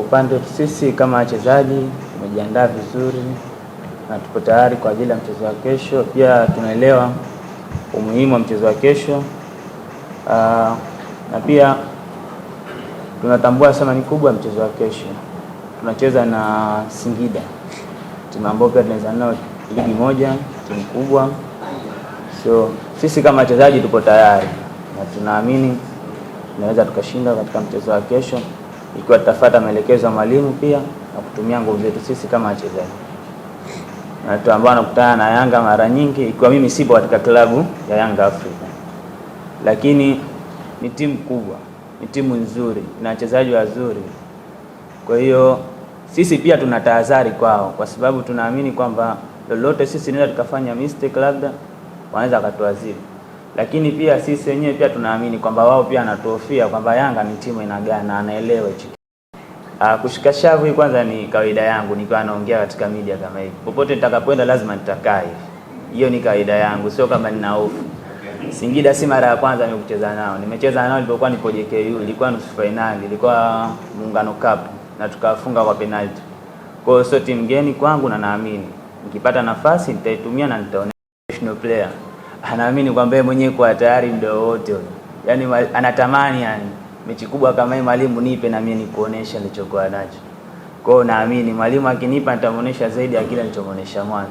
upande wetu sisi kama wachezaji tumejiandaa vizuri na tuko tayari kwa ajili ya mchezo wa kesho. Pia tunaelewa umuhimu wa mchezo wa kesho, na pia tunatambua thamani kubwa ya mchezo wa kesho. Tunacheza na Singida, timu ambayo pia tunaweza nao ligi moja, timu kubwa. So sisi kama wachezaji tuko tayari na tunaamini tunaweza tukashinda katika mchezo wa kesho ikiwa tutafuata maelekezo ya mwalimu pia na kutumia nguvu zetu sisi kama wachezaji. Na watu ambao wanakutana na Yanga mara nyingi, ikiwa mimi sipo katika klabu ya Yanga Afrika, lakini ni timu kubwa, ni timu nzuri, na wachezaji wazuri. Kwa hiyo sisi pia tunatahadhari kwao, kwa sababu tunaamini kwamba lolote sisi tunaweza tukafanya mistake, labda wanaweza katuadhibu. Lakini pia sisi wenyewe pia tunaamini kwamba wao pia wanatuhofia kwamba Yanga ni timu inagana, anaelewa hicho. Kushika shavu kwanza ni kawaida yangu, nikiwa naongea katika media kama hivi. Popote nitakapoenda lazima nitakaa hivi. Hiyo ni kawaida yangu, sio kama nina hofu. Singida si mara ya kwanza nimekucheza nao. Nimecheza nao nilipokuwa nipo JKU, ilikuwa nusu finali, ilikuwa Muungano Cup na tukafunga kwa penalty. Kwa hiyo sio timu geni kwangu, na naamini nikipata nafasi nitaitumia na nitaonyesha national player. Anaamini kwamba yeye mwenyewe kwa tayari ndio wote. Yaani anatamani mechi kubwa kama hii, mwalimu nipe na mimi nikuonesha nilichokuwa nacho. Kwa hiyo naamini mwalimu akinipa nitamuonesha zaidi ya kile nilichomuonesha mwanzo.